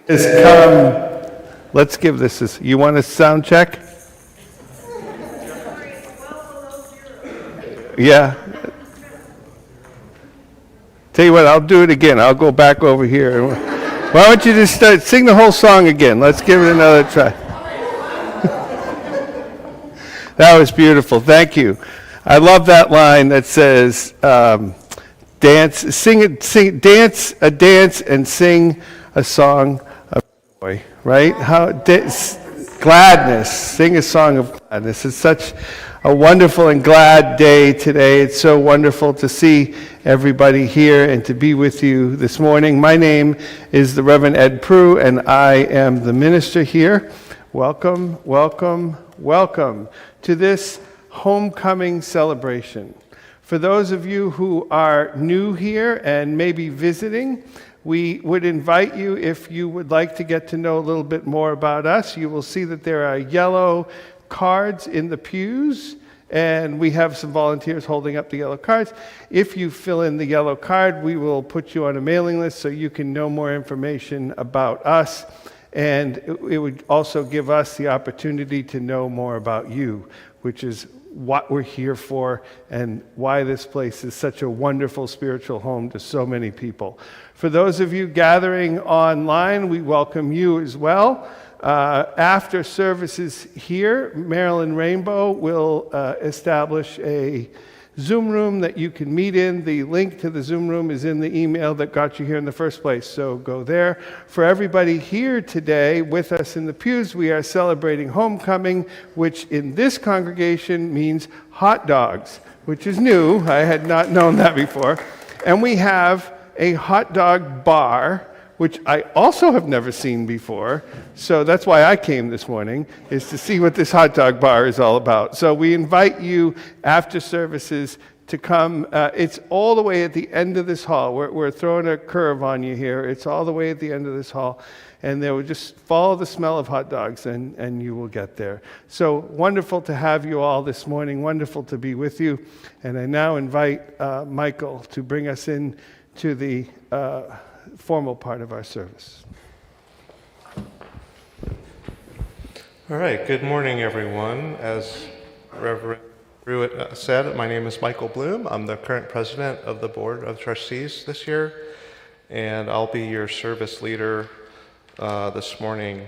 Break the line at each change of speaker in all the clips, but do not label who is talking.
Has come. Let's give this. You want a sound check? Yeah. Tell you what, I'll do it again. I'll go back over here. Why don't you just sing the whole song again? Let's give it another try. That was beautiful. Thank you. I love that line that says, "Dance, dance a dance, and sing a song of joy." Right? Gladness. Sing a song of gladness. It's such a wonderful and glad day today. It's so wonderful to see everybody here and to be with you this morning. My name is the Reverend Ed Proulx, and I am the minister here. Welcome, welcome, welcome to this homecoming celebration. For those of you who are new here and maybe visiting, we would invite you, if you would like to get to know a little bit more about us, you will see that there are yellow cards in the pews, and we have some volunteers holding up the yellow cards. If you fill in the yellow card, we will put you on a mailing list so you can know more information about us, and it would also give us the opportunity to know more about you, which is what we're here for and why this place is such a wonderful spiritual home to so many people. For those of you gathering online, we welcome you as well. After services here, Maryland Rainbow will establish a Zoom room that you can meet in. The link to the Zoom room is in the email that got you here in the first place, so go there. For everybody here today with us in the pews, we are celebrating homecoming, which in this congregation means hot dogs, which is new. I had not known that before. And we have a hot dog bar, which I also have never seen before. So that's why I came this morning, is to see what this hot dog bar is all about. So we invite you after services to come. It's all the way at the end of this hall. We're throwing a curve on you here. It's all the way at the end of this hall. And they will just follow the smell of hot dogs and you will get there. So wonderful to have you all this morning. Wonderful to be with you. And I now invite Michael to bring us in to the formal part of our service.
All right, good morning, everyone. As Reverend Prelude said, my name is Michael Bloom. I'm the current president of the Board of Trustees this year, and I'll be your service leader this morning.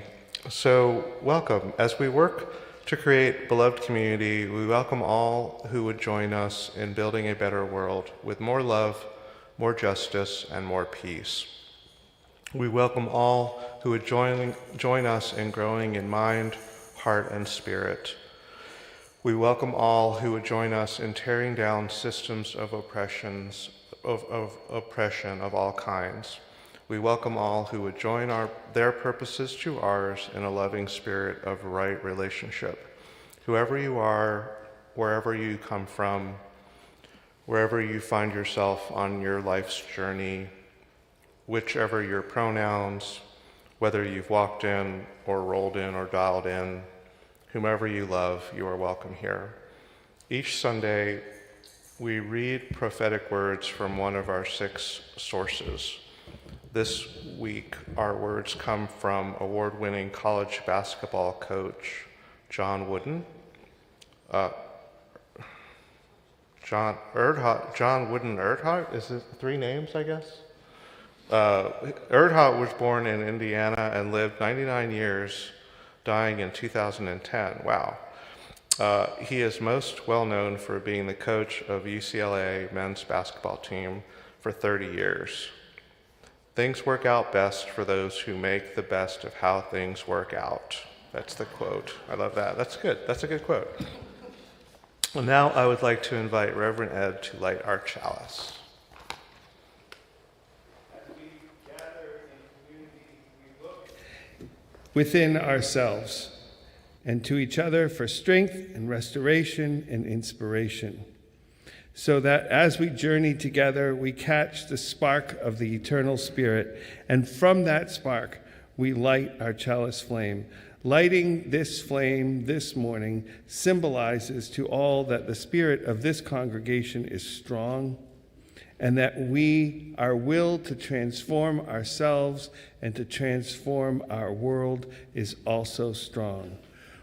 So welcome. As we work to create beloved community, we welcome all who would join us in building a better world with more love, more justice, and more peace. We welcome all who would join us in growing in mind, heart, and spirit. We welcome all who would join us in tearing down systems of oppression of all kinds. We welcome all who would join their purposes to ours in a loving spirit of right relationship. Whoever you are, wherever you come from, wherever you find yourself on your life's journey, whichever your pronouns, whether you've walked in or rolled in or dialed in, whomever you love, you are welcome here. Each Sunday, we read prophetic words from one of our 6 sources. This week, our words come from award-winning college basketball coach John Wooden. John Wooden Erdhart, is it 3 names, I guess? Erdhart was born in Indiana and lived 99 years, dying in 2010. Wow. He is most well known for being the coach of UCLA men's basketball team for 30 years. Things work out best for those who make the best of how things work out. That's the quote. I love that. That's good. That's a good quote. Well, now I would like to invite Reverend Ed to light our chalice.
As we gather in community, we look within ourselves and to each other for strength and restoration and inspiration, so that as we journey together, we catch the spark of the eternal Spirit, and from that spark, we light our chalice flame. Lighting this flame this morning symbolizes to all that the spirit of this congregation is strong, and that our will to transform ourselves and to transform our world is also strong.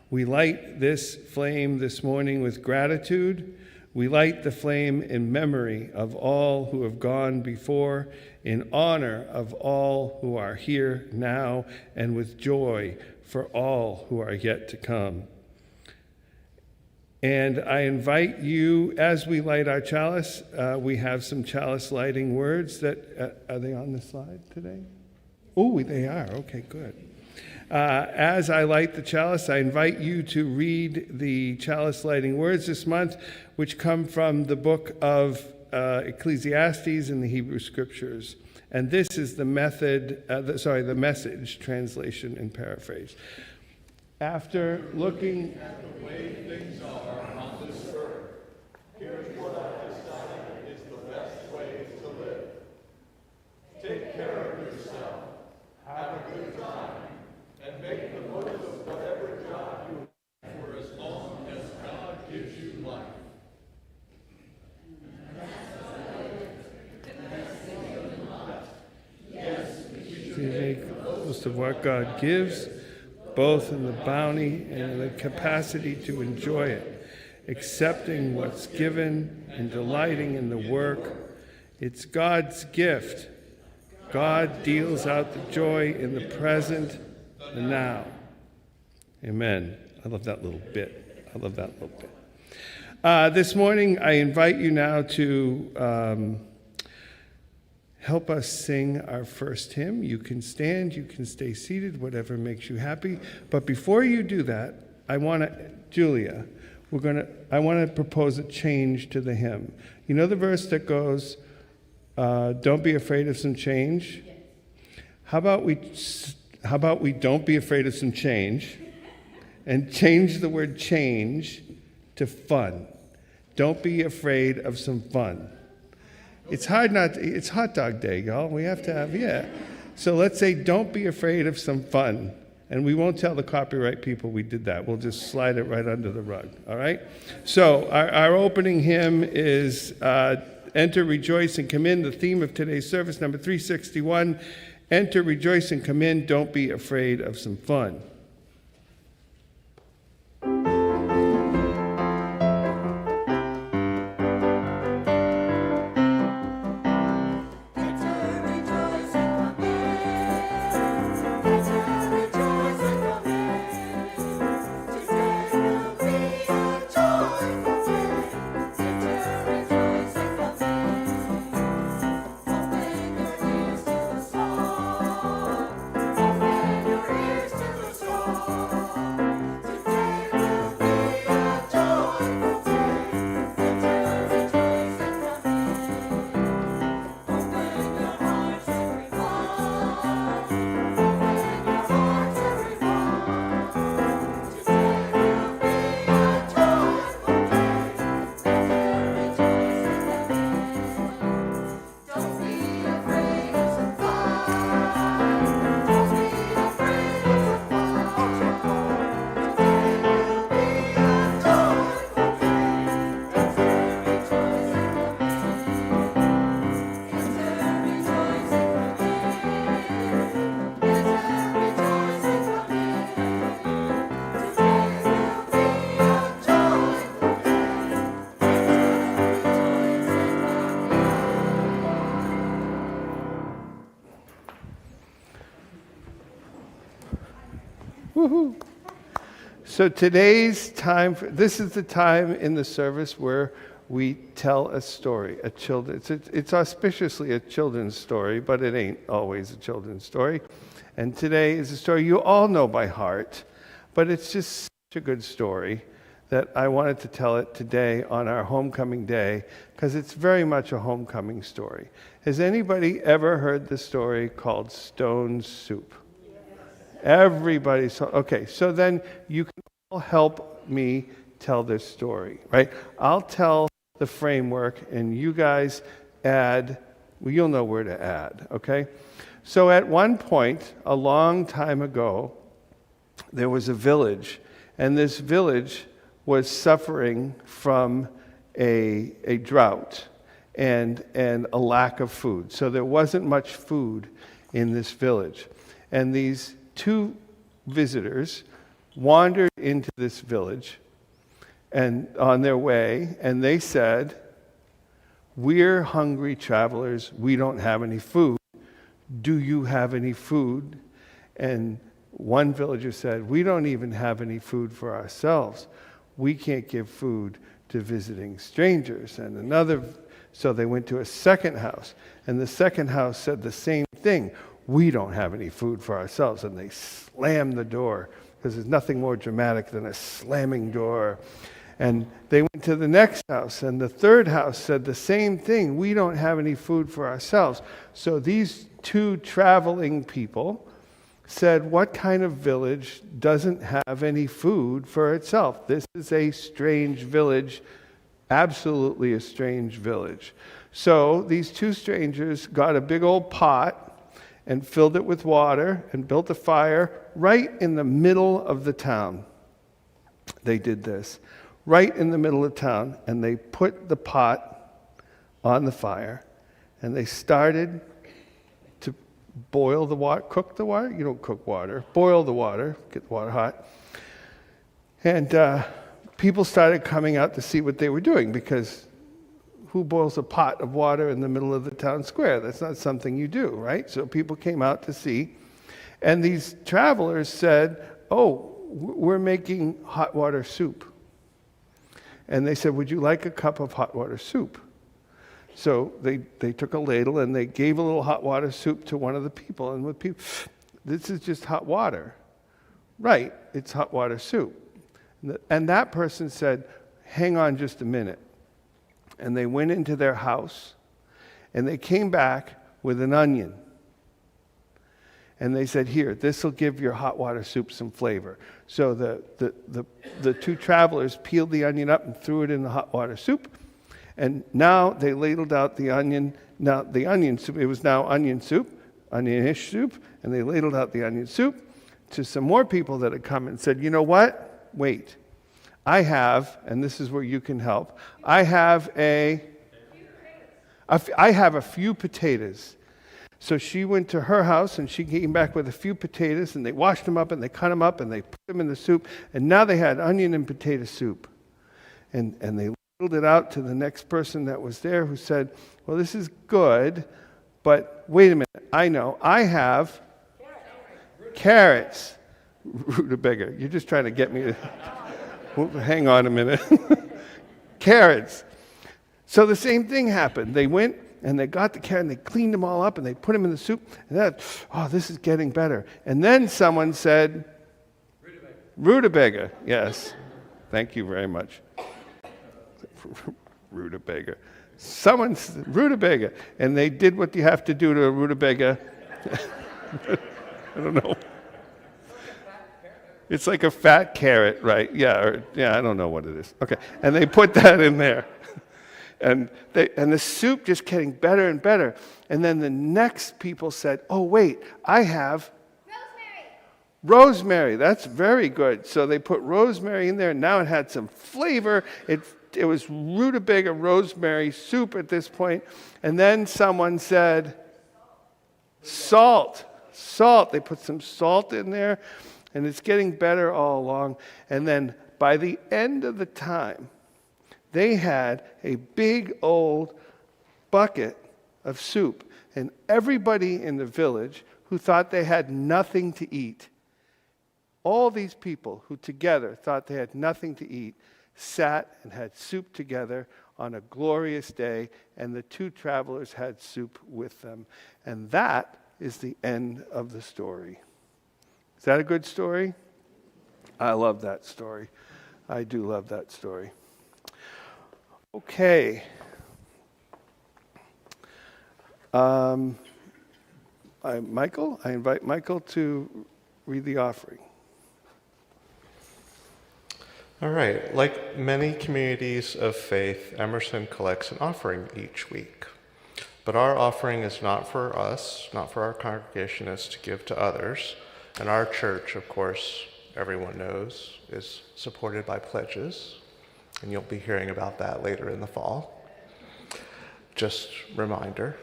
We light this flame this morning with gratitude. We light the flame in memory of all who have gone before, in honor of all who are here now, and with joy for all who are yet to come. And I invite you, as we light our chalice, we have some chalice lighting words that, are they on the slide today? Oh, they are. Okay, good. As I light the chalice, I invite you to read the chalice lighting words this month, which come from the book of Ecclesiastes in the Hebrew Scriptures. And this is the Message translation and paraphrase. After looking at the way things are on this earth, here's what I've decided is the best way to live. Take care of yourself, have a good time, and make the most of whatever job you have for as long as God gives you life. We make the most of what God gives, both in the bounty and in the capacity to enjoy it, accepting what's given and delighting in the work. It's God's gift. God deals out the joy in the present, the now. Amen. I love that little bit. This morning, I invite you now to help us sing our first hymn. You can stand, you can stay seated, whatever makes you happy. But before you do that, I want to propose a change to the hymn. You know the verse that goes, Don't be afraid of some change. How about we don't be afraid of some change and change the word change to fun. Don't be afraid of some fun. It's it's hot dog day, y'all. We have to have, yeah. So let's say don't be afraid of some fun. And we won't tell the copyright people we did that. We'll just slide it right under the rug, all right? So our opening hymn is Enter, Rejoice, and Come In, the theme of today's service, number 361. Enter, rejoice, and come in. Don't be afraid of some fun. Woohoo! So today's time, this is the time in the service where we tell a story, it's auspiciously a children's story, but it ain't always a children's story. And today is a story you all know by heart, but it's just such a good story that I wanted to tell it today on our homecoming day, because it's very much a homecoming story. Has anybody ever heard the story called Stone Soup? Everybody, okay, so then you can all help me tell this story, right? I'll tell the framework and you guys add, well, you'll know where to add, okay? So at one point, a long time ago, there was a village, and this village was suffering from a drought and a lack of food. So there wasn't much food in this village. And these two visitors wandered into this village and on their way, and they said, "We're hungry travelers. We don't have any food. Do you have any food?" And one villager said, "We don't even have any food for ourselves. We can't give food to visiting strangers." And so they went to a second house, and the second house said the same thing. "We don't have any food for ourselves." And they slammed the door, because there's nothing more dramatic than a slamming door. And they went to the next house, and the third house said the same thing. "We don't have any food for ourselves." So these two traveling people said, what kind of village doesn't have any food for itself? This is a strange village, absolutely a strange village. So these two strangers got a big old pot and filled it with water and built a fire right in the middle of the town. They did this, right in the middle of town, and they put the pot on the fire, and they started to boil the water, cook the water. You don't cook water. Boil the water, get the water hot. And people started coming out to see what they were doing, because who boils a pot of water in the middle of the town square? That's not something you do, right? So people came out to see. And these travelers said, "Oh, we're making hot water soup." And they said, "Would you like a cup of hot water soup?" So they took a ladle and they gave a little hot water soup to one of the people. And with people, "This is just hot water." "Right, it's hot water soup." And that person said, "Hang on just a minute." And they went into their house And they came back with an onion. And they said, here, this will give your hot water soup some flavor. So the two travelers peeled the onion up and threw it in the hot water soup. And now they ladled out the onion. Now the onion soup, it was now onion soup, onionish soup. And they ladled out the onion soup to some more people that had come and said, you know what? Wait. I have, and this is where you can help, I have a few potatoes. So she went to her house and she came back with a few potatoes, and they washed them up and they cut them up and they put them in the soup, and now they had onion and potato soup. And they ladled it out to the next person that was there, who said, well, this is good, but wait a minute, I know, I have carrots. Rutabaga, you're just trying to get me to... Hang on a minute. Carrots. So the same thing happened. They went and they got the carrot and they cleaned them all up and they put them in the soup. And that, oh, this is getting better. And then someone said, rutabaga. Yes. Thank you very much. Rutabaga. Rutabaga. And they did what you have to do to a rutabaga. I don't know. It's like a fat carrot, right? Yeah, I don't know what it is. Okay, and they put that in there. And the soup just getting better and better. And then the next people said, oh, wait, I have rosemary. That's very good. So they put rosemary in there, and now it had some flavor. It was rutabaga rosemary soup at this point. And then someone said, salt. They put some salt in there. And it's getting better all along. And then by the end of the time, they had a big old bucket of soup. And everybody in the village who thought they had nothing to eat, all these people who together thought they had nothing to eat, sat and had soup together on a glorious day. And the two travelers had soup with them. And that is the end of the story. Is that a good story? I love that story. I do love that story. Okay. I invite Michael to read the offering.
All right. Like many communities of faith, Emerson collects an offering each week. But our offering is not for us, not for our congregation, it's to give to others. And our church, of course, everyone knows, is supported by pledges. And you'll be hearing about that later in the fall. Just reminder.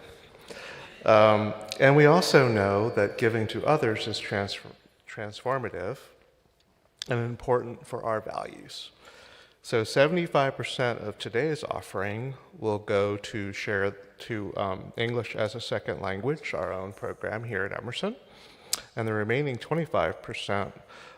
And we also know that giving to others is transformative and important for our values. So 75% of today's offering will go to share to English as a second language, our own program here at Emerson. And the remaining 25%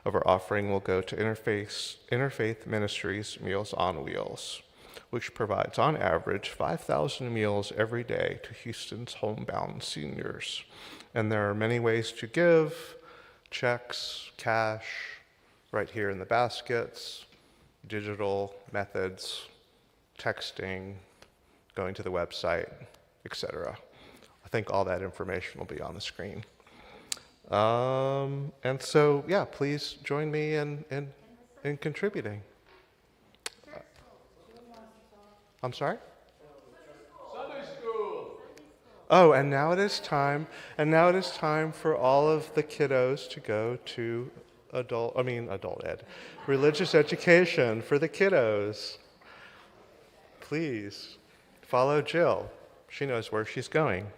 of our offering will go to Interfaith Ministries Meals on Wheels, which provides on average 5,000 meals every day to Houston's homebound seniors. And there are many ways to give: checks, cash, right here in the baskets, digital methods, texting, going to the website, etc. I think all that information will be on the screen. And so, yeah, please join me in contributing. I'm sorry? Sunday school. Oh, and now it is time for all of the kiddos to go to adult ed, religious education for the kiddos. Please follow Jill. She knows where she's going.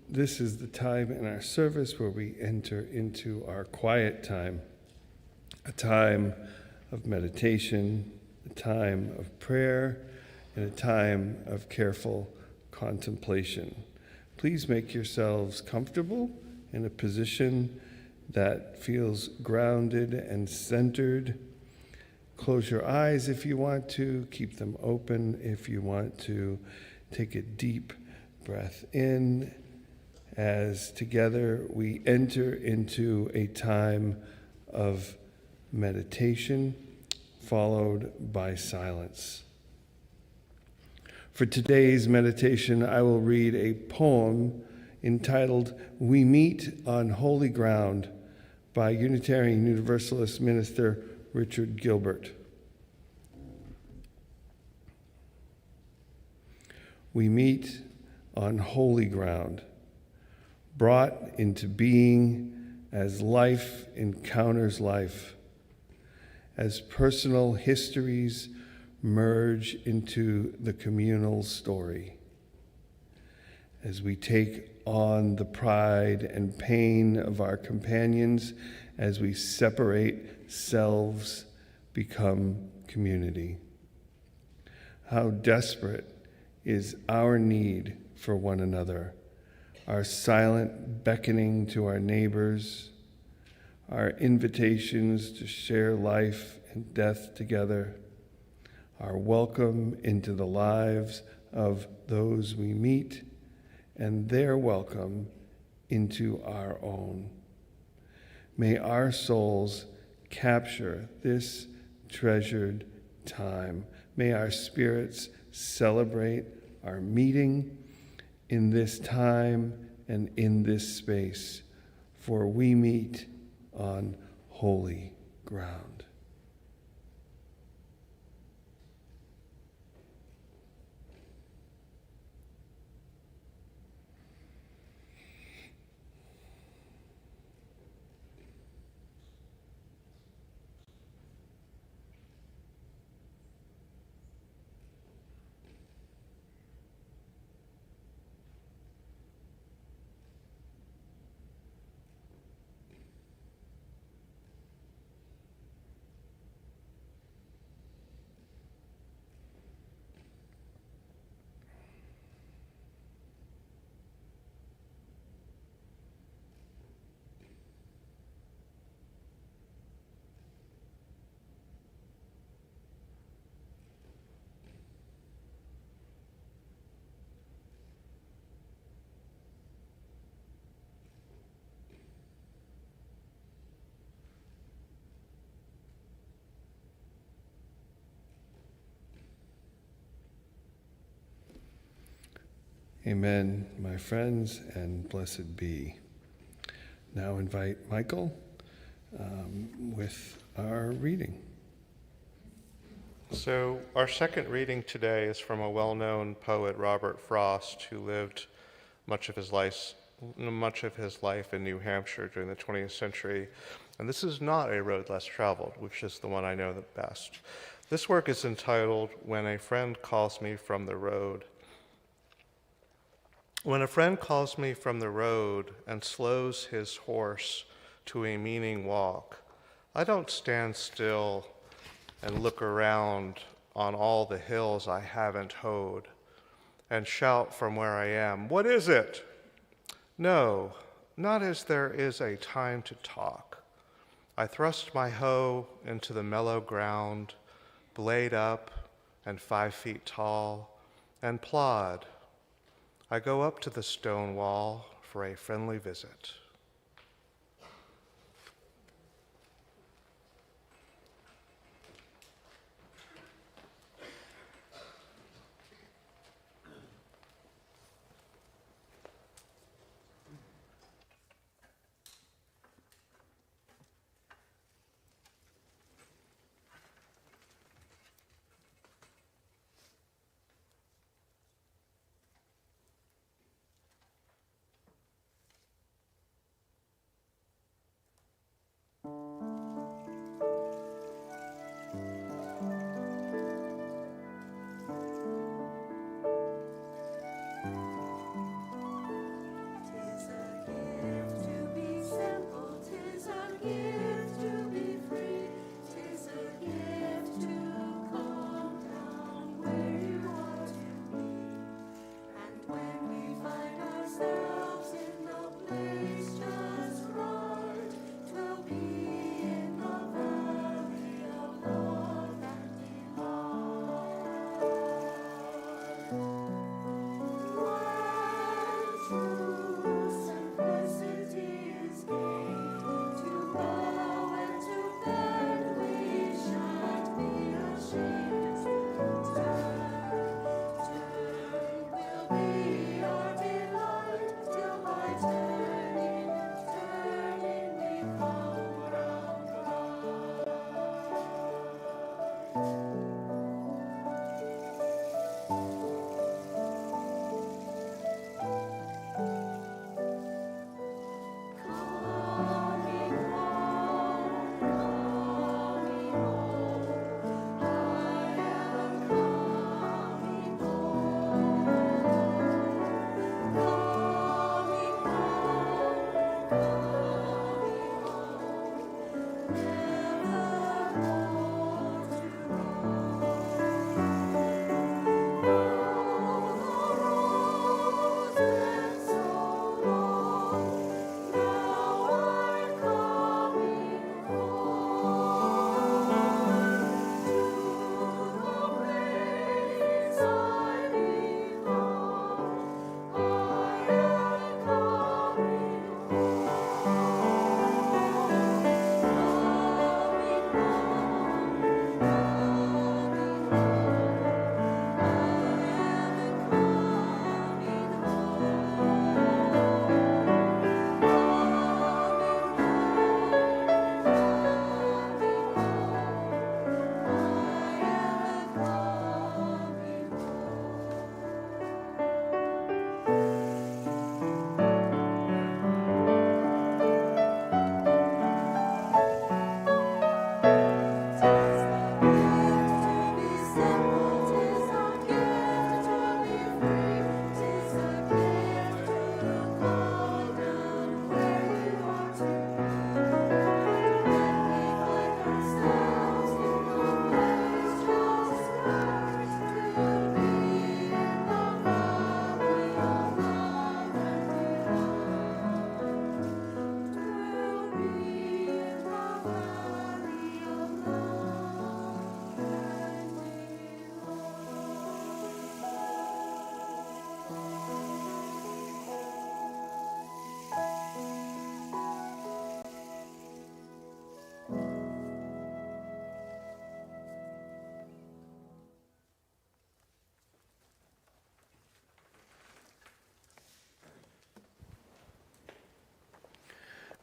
This is the time in our service where we enter into our quiet time, a time of meditation, a time of prayer, and a time of careful contemplation. Please make yourselves comfortable in a position that feels grounded and centered. Close your eyes if you want to. Keep them open if you want to. Take a deep breath in as together we enter into a time of meditation followed by silence. For today's meditation, I will read a poem entitled "We Meet on Holy Ground" by Unitarian Universalist minister Richard Gilbert. We meet on holy ground, brought into being as life encounters life, as personal histories merge into the communal story, as we take on the pride and pain of our companions, as we separate selves, become community. How desperate is our need for one another, our silent beckoning to our neighbors, our invitations to share life and death together, our welcome into the lives of those we meet, and their welcome into our own. May our souls capture this treasured time. May our spirits celebrate our meeting in this time and in this space, for we meet on holy ground. Amen, my friends, and blessed be. Now invite Michael with our reading.
So our second reading today is from a well-known poet, Robert Frost, who lived much of his life in New Hampshire during the 20th century. And this is not A Road Less Traveled, which is the one I know the best. This work is entitled When a Friend Calls Me from the Road. When a friend calls me from the road and slows his horse to a meaning walk, I don't stand still and look around on all the hills I haven't hoed and shout from where I am, "What is it?" No, not as there is a time to talk. I thrust my hoe into the mellow ground, blade up and 5 feet tall, and plod. I go up to the stone wall for a friendly visit.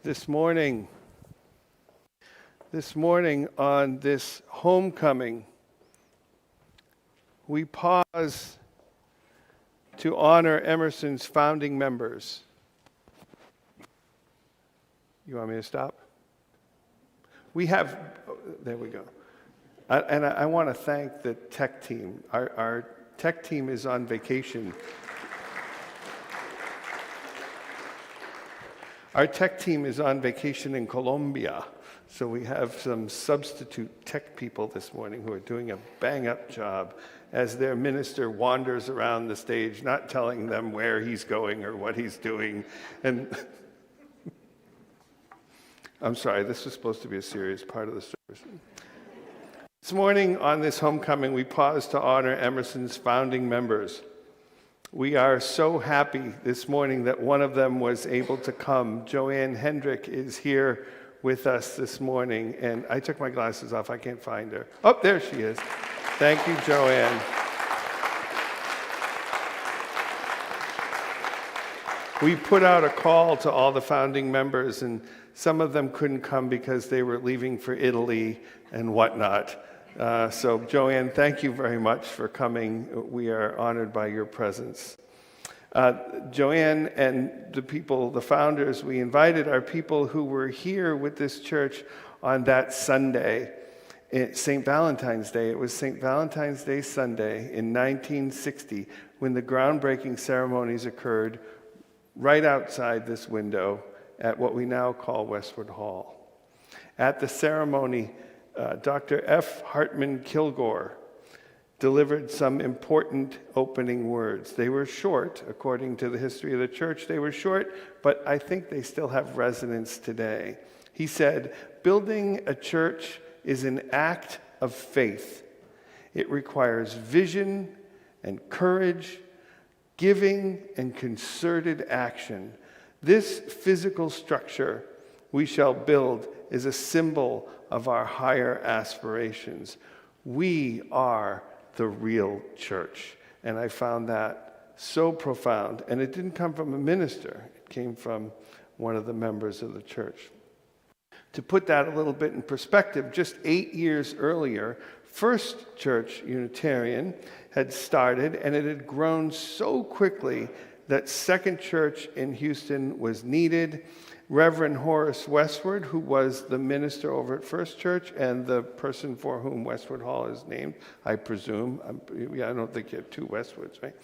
This morning on this homecoming, we pause to honor Emerson's founding members. You want me to stop? There we go. I want to thank the tech team. Our tech team is on vacation. Our tech team is on vacation in Colombia, so we have some substitute tech people this morning who are doing a bang-up job as their minister wanders around the stage, not telling them where he's going or what he's doing. And I'm sorry, this was supposed to be a serious part of the service. This morning on this homecoming, we pause to honor Emerson's founding members. We are so happy this morning that one of them was able to come. Joanne Hendrick is here with us this morning, and I took my glasses off. I can't find her. Oh, there she is. Thank you, Joanne. We put out a call to all the founding members, and some of them couldn't come because they were leaving for Italy and whatnot. So, Joanne, thank you very much for coming. We are honored by your presence. Joanne and the founders we invited are people who were here with this church on that Sunday, St. Valentine's Day. It was St. Valentine's Day Sunday in 1960 when the groundbreaking ceremonies occurred right outside this window at what we now call Westwood Hall. At the ceremony, Dr. F. Hartman Kilgore delivered some important opening words. They were short, according to the history of the church. They were short, but I think they still have resonance today. He said, "Building a church is an act of faith. It requires vision and courage, giving and concerted action. This physical structure we shall build is a symbol of our higher aspirations. We are the real church." And I found that so profound. And it didn't come from a minister. It came from one of the members of the church. To put that a little bit in perspective, just 8 years earlier, First Church Unitarian had started, and it had grown so quickly that Second Church in Houston was needed. Reverend Horace Westward, who was the minister over at First Church and the person for whom Westwood Hall is named, I presume. I don't think you have two Westwoods, right?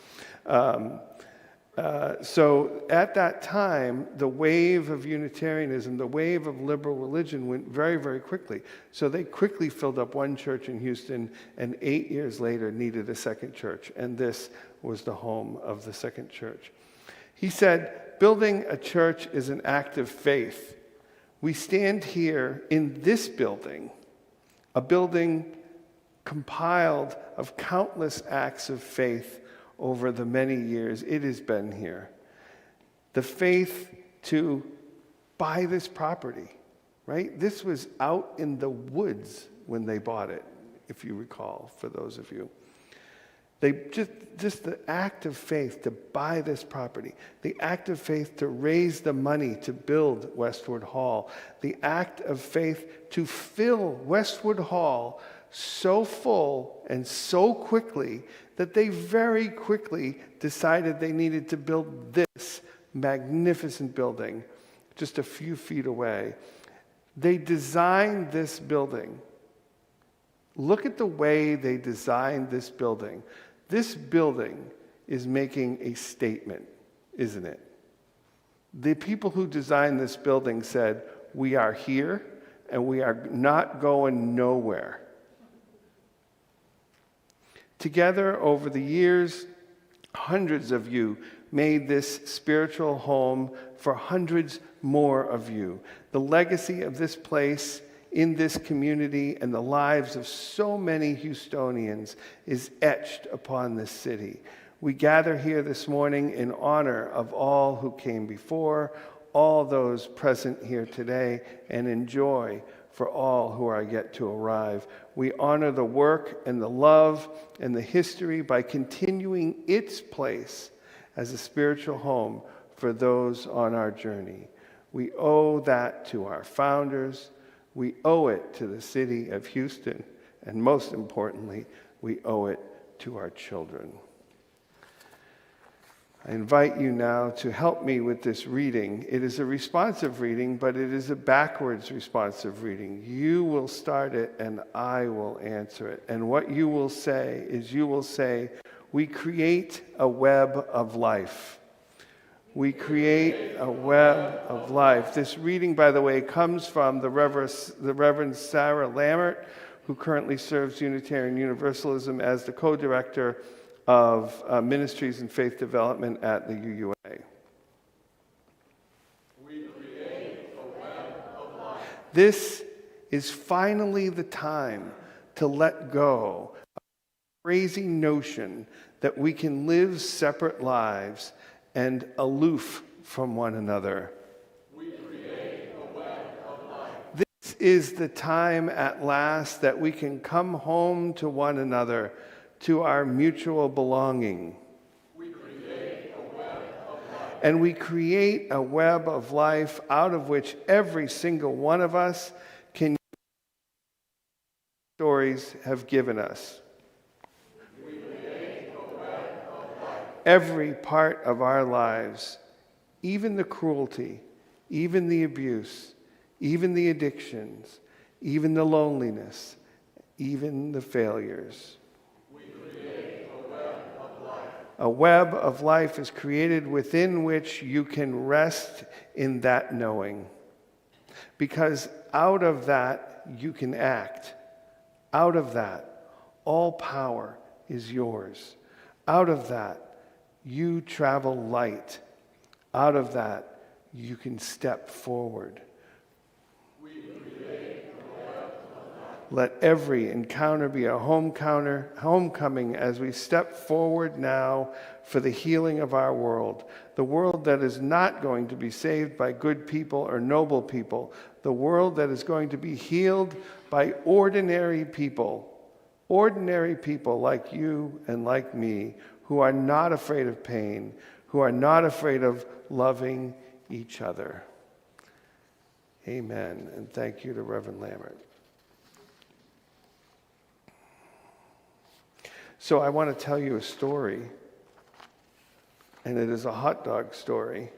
So at that time, the wave of Unitarianism, the wave of liberal religion went very, very quickly. So they quickly filled up one church in Houston, and 8 years later needed a second church. And this was the home of the second church. He said, "Building a church is an act of faith. We stand here in this building, a building compiled of countless acts of faith over the many years it has been here. The faith to buy this property, right? This was out in the woods when they bought it, if you recall, for those of you. They just the act of faith to buy this property, the act of faith to raise the money to build Westwood Hall, the act of faith to fill Westwood Hall so full and so quickly that they very quickly decided they needed to build this magnificent building just a few feet away. They designed this building. Look at the way they designed this building. This building is making a statement, isn't it? The people who designed this building said, "We are here and we are not going nowhere." Together over the years, hundreds of you made this spiritual home for hundreds more of you. The legacy of this place in this community and the lives of so many Houstonians is etched upon this city. We gather here this morning in honor of all who came before, all those present here today, and in joy for all who are yet to arrive. We honor the work and the love and the history by continuing its place as a spiritual home for those on our journey. We owe that to our founders. We owe it to the city of Houston. And most importantly, we owe it to our children. I invite you now to help me with this reading. It is a responsive reading, but it is a backwards responsive reading. You will start it and I will answer it. And what you will say is you will say, we create a web of life. We create a web of life. This reading, by the way, comes from the Reverend Sarah Lammert, who currently serves Unitarian Universalism as the co-director of Ministries and Faith Development at the UUA. We create a web of life. This is finally the time to let go of the crazy notion that we can live separate lives and aloof from one another. We create a web of life. This is the time at last that we can come home to one another, to our mutual belonging. We create a web of life. And we create a web of life out of which every single one of us can stories have given us. We create a web of life. Every part of our lives, even the cruelty, even the abuse, even the addictions, even the loneliness, even the failures. A web of life is created within which you can rest in that knowing. Because out of that, you can act. Out of that, all power is yours. Out of that, you travel light. Out of that, you can step forward. Let every encounter be a homecoming as we step forward now for the healing of our world. The world that is not going to be saved by good people or noble people. The world that is going to be healed by ordinary people like you and like me, who are not afraid of pain, who are not afraid of loving each other. Amen. And thank you to Reverend Lammert. So I want to tell you a story, and it is a hot dog story.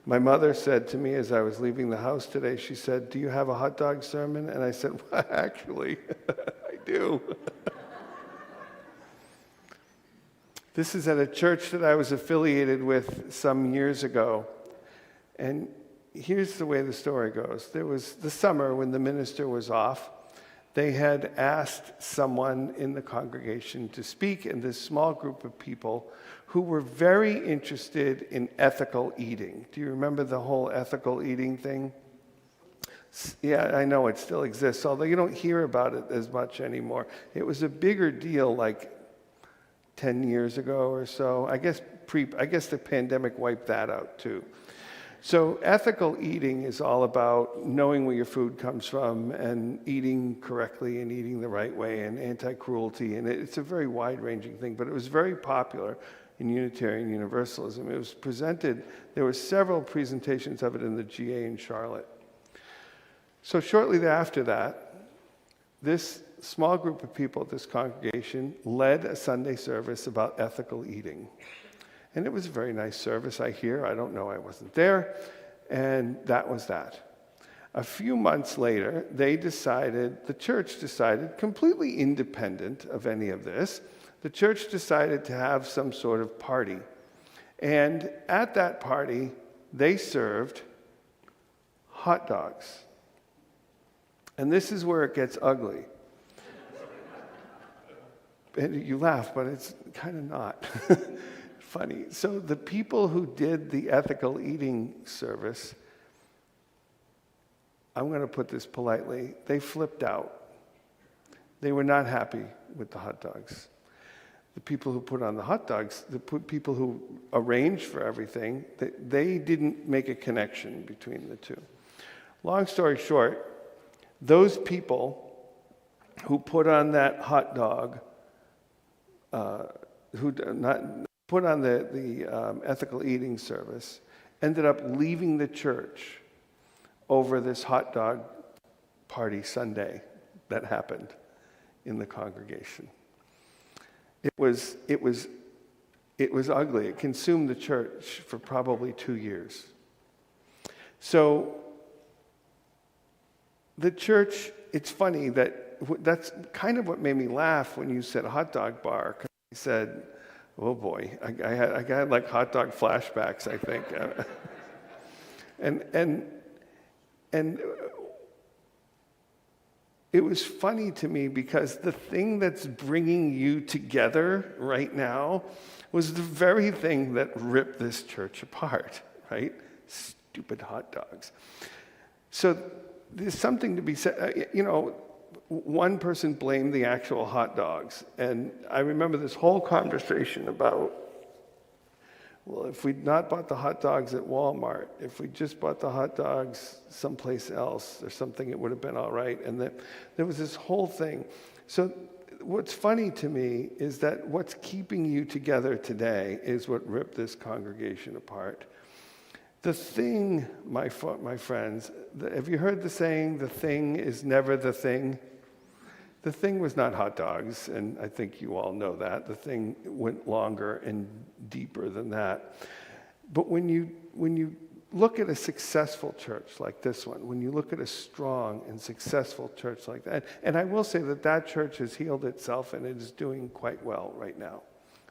My mother said to me as I was leaving the house today, she said, "Do you have a hot dog sermon?" And I said, "Well, actually, I do." This is at a church that I was affiliated with some years ago. And here's the way the story goes. There was the summer when the minister was off. They had asked someone in the congregation to speak, and this small group of people who were very interested in ethical eating. Do you remember the whole ethical eating thing? Yeah, I know it still exists, although you don't hear about it as much anymore. It was a bigger deal like 10 years ago or so. I guess the pandemic wiped that out too. So ethical eating is all about knowing where your food comes from and eating correctly and eating the right way and anti-cruelty. And it's a very wide-ranging thing, but it was very popular in Unitarian Universalism. It was presented, there were several presentations of it in the GA in Charlotte. So shortly after that, this small group of people at this congregation led a Sunday service about ethical eating. And it was a very nice service, I hear. I don't know, I wasn't there. And that was that. A few months later, the church decided, completely independent of any of this, the church decided to have some sort of party. And at that party, they served hot dogs. And this is where it gets ugly. And you laugh, but it's kind of not. Funny. So the people who did the ethical eating service, I'm going to put this politely, they flipped out. They were not happy with the hot dogs. The people who put on the hot dogs, the people who arranged for everything, they didn't make a connection between the two. Long story short, those people who put on that hot dog, put on the ethical eating service ended up leaving the church over this hot dog party Sunday that happened in the congregation. It was ugly. It consumed the church for probably 2 years. So the church, it's funny that's kind of what made me laugh when you said hot dog bar. 'Cause I said, oh boy, I got like hot dog flashbacks, I think. And it was funny to me because the thing that's bringing you together right now was the very thing that ripped this church apart, right? Stupid hot dogs. So there's something to be said. One person blamed the actual hot dogs. And I remember this whole conversation about, well, if we'd not bought the hot dogs at Walmart, if we just bought the hot dogs someplace else or something, it would have been all right. And then there was this whole thing. So what's funny to me is that what's keeping you together today is what ripped this congregation apart. The thing, my friends, have you heard the saying, the thing is never the thing? The thing was not hot dogs, and I think you all know that. The thing went longer and deeper than that. But when you look at a successful church like this one, when you look at a strong and successful church like that, and I will say that church has healed itself and it is doing quite well right now.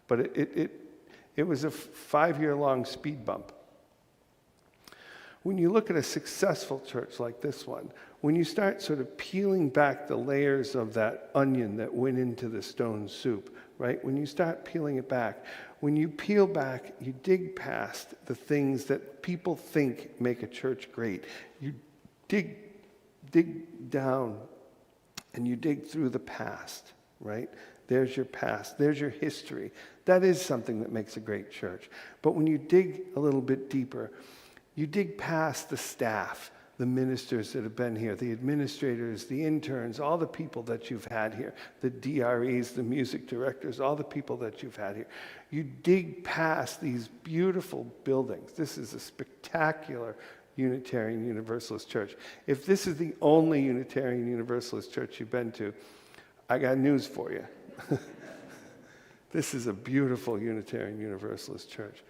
But it was a 5-year-long speed bump. When you look at a successful church like this one, when you start sort of peeling back the layers of that onion that went into the stone soup, right? When you start peeling it back, when you peel back, you dig past the things that people think make a church great. You dig down and you dig through the past, right? There's your past. There's your history. That is something that makes a great church. But when you dig a little bit deeper, you dig past the staff, the ministers that have been here, the administrators, the interns, all the people that you've had here, the DREs, the music directors, all the people that you've had here. You dig past these beautiful buildings. This is a spectacular Unitarian Universalist church. If this is the only Unitarian Universalist church you've been to, I got news for you. This is a beautiful Unitarian Universalist church.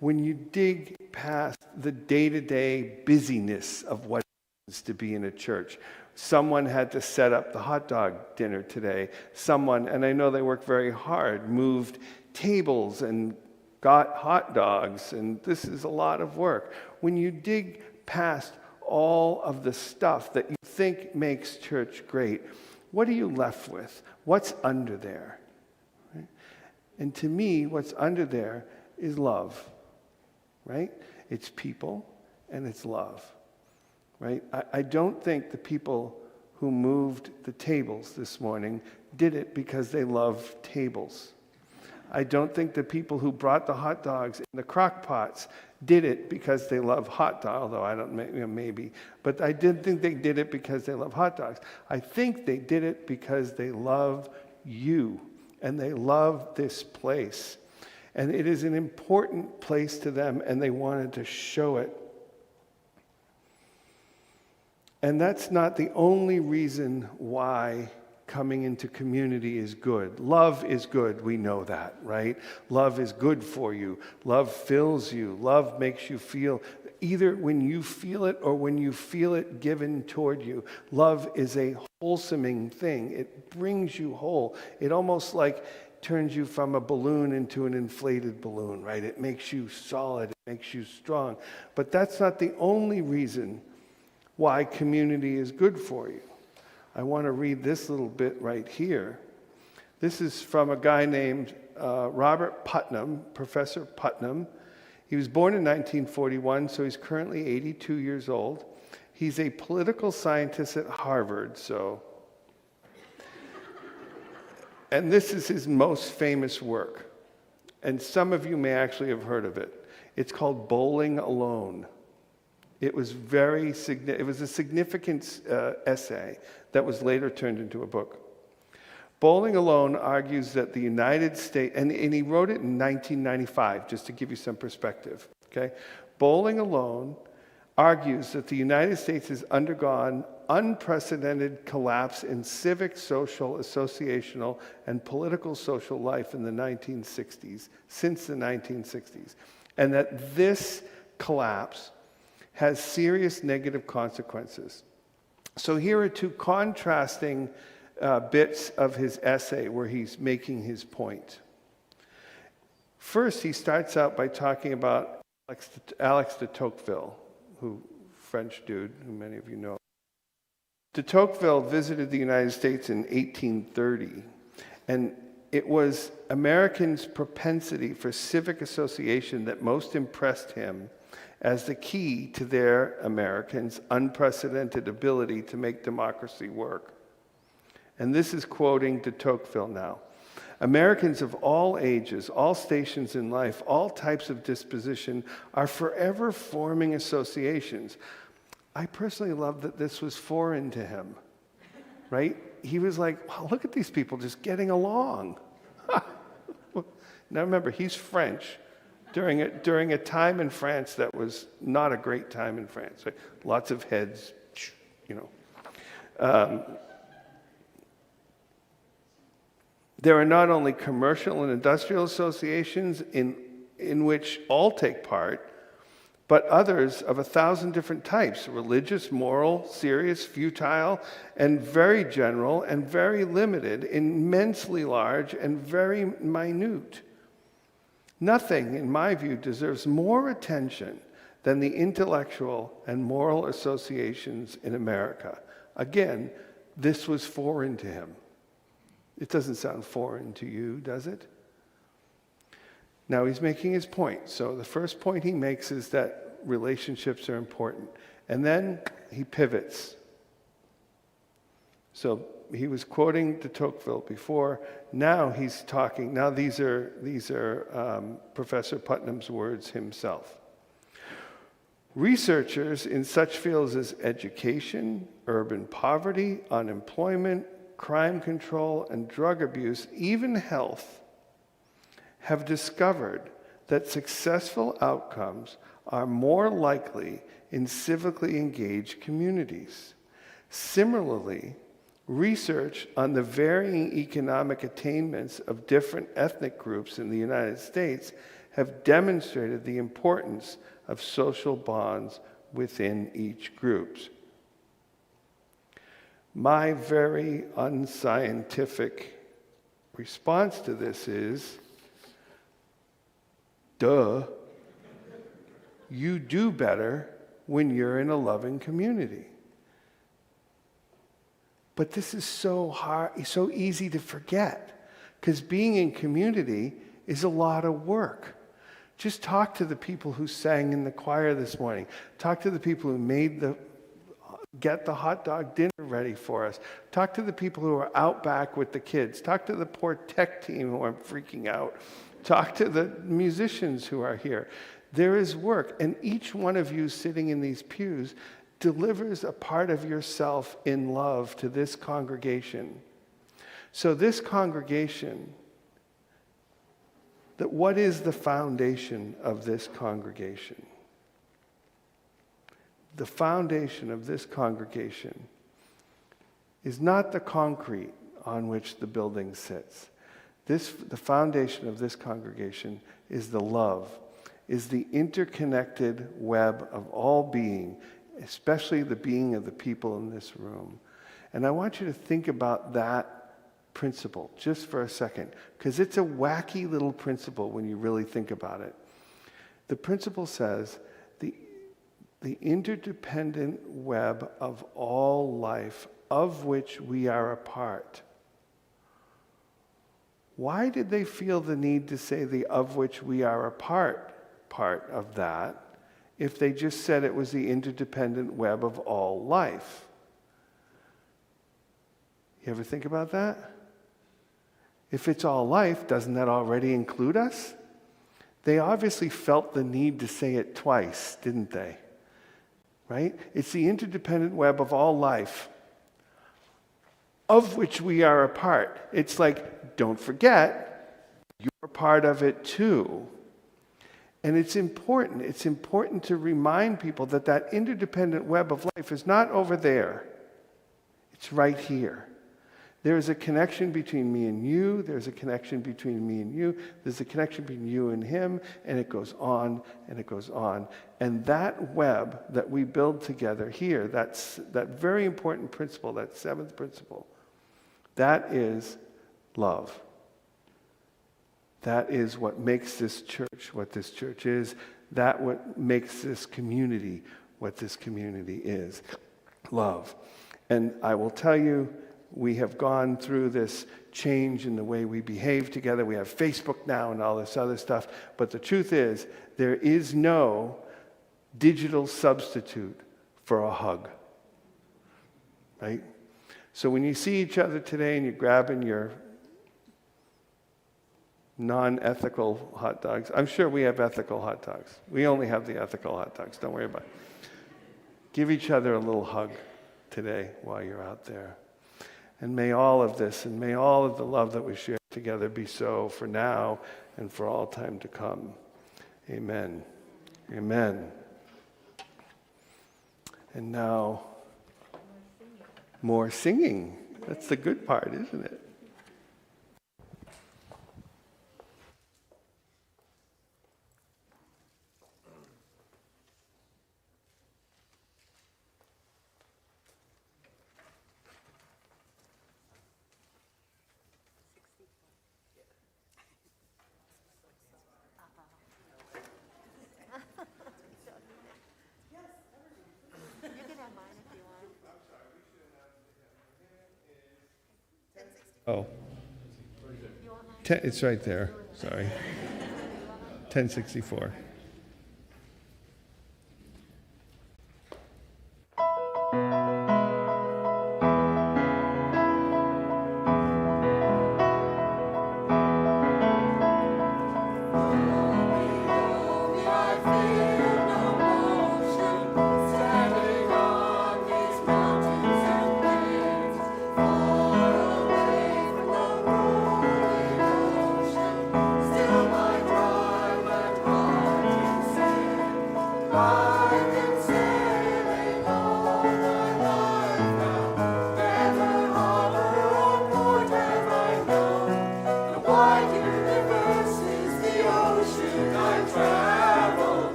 When you dig past the day-to-day busyness of what it means to be in a church, someone had to set up the hot dog dinner today. Someone, and I know they worked very hard, moved tables and got hot dogs, and this is a lot of work. When you dig past all of the stuff that you think makes church great, what are you left with? What's under there? Right? And to me, what's under there is love. Right? It's people and it's love. Right? I don't think the people who moved the tables this morning did it because they love tables. I don't think the people who brought the hot dogs in the crock pots did it because they love hot dogs, although I don't, maybe. But I didn't think they did it because they love hot dogs. I think they did it because they love you and they love this place. And it is an important place to them, and they wanted to show it. And that's not the only reason why coming into community is good. Love is good, we know that, right? Love is good for you. Love fills you. Love makes you feel, either when you feel it or when you feel it given toward you. Love is a wholesoming thing. It brings you whole. It almost like turns you from a balloon into an inflated balloon, right? It makes you solid, it makes you strong. But that's not the only reason why community is good for you. I want to read this little bit right here. This is from a guy named Robert Putnam, Professor Putnam. He was born in 1941, so he's currently 82 years old. He's a political scientist at Harvard, and this is his most famous work. And some of you may actually have heard of it. It's called Bowling Alone. It was a significant essay that was later turned into a book. Bowling Alone argues that the United States, and he wrote it in 1995, just to give you some perspective, okay? Bowling alone argues that the United States has undergone unprecedented collapse in civic, social, associational, and political social life in the 1960s, since the 1960s, and that this collapse has serious negative consequences. So here are two contrasting bits of his essay where he's making his point. First, he starts out by talking about Alex de Tocqueville, French dude, who many of you know. De Tocqueville visited the United States in 1830, and it was Americans' propensity for civic association that most impressed him as the key to their, Americans' unprecedented ability to make democracy work. And this is quoting de Tocqueville now. Americans of all ages, all stations in life, all types of disposition are forever forming associations. I personally love that this was foreign to him, right? He was like, wow, look at these people just getting along. Now remember, he's French during a time in France that was not a great time in France. Right? Lots of heads, There are not only commercial and industrial associations in which all take part, but others of 1,000 different types: religious, moral, serious, futile, and very general, and very limited, immensely large, and very minute. Nothing, in my view, deserves more attention than the intellectual and moral associations in America. Again, this was foreign to him. It doesn't sound foreign to you, does it? Now he's making his point. So the first point he makes is that relationships are important. And then he pivots. So he was quoting de Tocqueville before. Now he's talking. Now these are Professor Putnam's words himself. Researchers in such fields as education, urban poverty, unemployment, crime control, and drug abuse, even health, have discovered that successful outcomes are more likely in civically engaged communities. Similarly, research on the varying economic attainments of different ethnic groups in the United States have demonstrated the importance of social bonds within each group. My very unscientific response to this is, duh, you do better when you're in a loving community. But this is so hard, so easy to forget, because being in community is a lot of work. Just talk to the people who sang in the choir this morning. Talk to the people who get the hot dog dinner ready for us. Talk to the people who are out back with the kids. Talk to the poor tech team who are freaking out. Talk to the musicians who are here. There is work, and each one of you sitting in these pews delivers a part of yourself in love to this congregation. So this congregation, what is the foundation of this congregation? The foundation of this congregation is not the concrete on which the building sits. The foundation of this congregation is the love, is the interconnected web of all being, especially the being of the people in this room. And I want you to think about that principle just for a second, because it's a wacky little principle when you really think about it. The principle says, the interdependent web of all life, of which we are a part. Why did they feel the need to say the of which we are a part of that, if they just said it was the interdependent web of all life? You ever think about that? If it's all life, doesn't that already include us? They obviously felt the need to say it twice, didn't they? Right? It's the interdependent web of all life, of which we are a part. It's like, don't forget, you're part of it too. And it's important. It's important to remind people that that interdependent web of life is not over there. It's right here. There is a connection between me and you. There's a connection between me and you. There's a connection between you and him. And it goes on and it goes on. And that web that we build together here, that very important principle, that seventh principle, that is love. That is what makes this church what this church is. That what makes this community what this community is. Love. And I will tell you, we have gone through this change in the way we behave together. We have Facebook now and all this other stuff. But the truth is, there is no digital substitute for a hug. Right? So when you see each other today and you're grabbing your non-ethical hot dogs, I'm sure we have ethical hot dogs. We only have the ethical hot dogs. Don't worry about it. Give each other a little hug today while you're out there. And may all of this and may all of the love that we share together be so for now and for all time to come. Amen. Amen. And now, more singing. That's the good part, isn't it? Oh, it's right there. Sorry. 1064.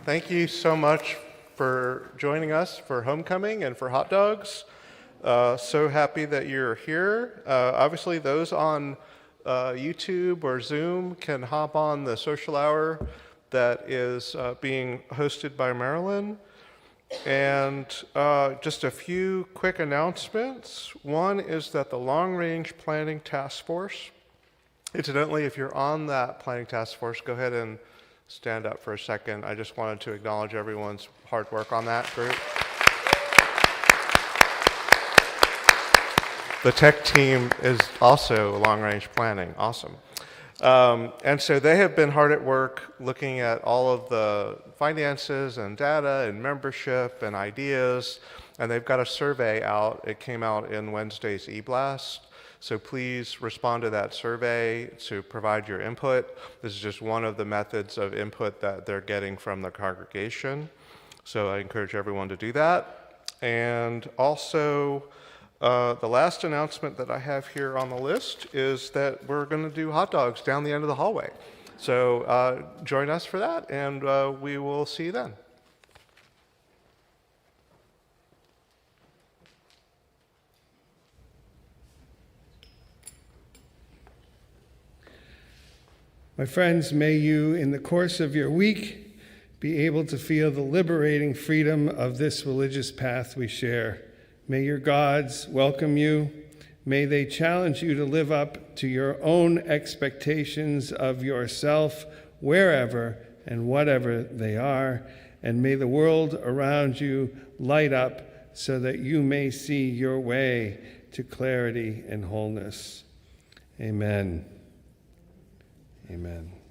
Thank you so much for joining us for homecoming and for hot dogs. So happy that you're here. Obviously, those on YouTube or Zoom can hop on the social hour that is being hosted by Marilyn. And just a few quick announcements. One is that the Long Range Planning Task Force, incidentally, if you're on that planning task force, go ahead and stand up for a second. I just wanted to acknowledge everyone's hard work on that group. The tech team is also long-range planning. Awesome. And so they have been hard at work looking at all of the finances and data and membership and ideas, and they've got a survey out. It came out in Wednesday's e-blast. So please respond to that survey to provide your input. This is just one of the methods of input that they're getting from the congregation. So I encourage everyone to do that. And also, the last announcement that I have here on the list is that we're going to do hot dogs down the end of the hallway. So join us for that, and we will see you then.
My friends, may you, in the course of your week, be able to feel the liberating freedom of this religious path we share. May your gods welcome you. May they challenge you to live up to your own expectations of yourself, wherever and whatever they are. And may the world around you light up so that you may see your way to clarity and wholeness. Amen. Amen.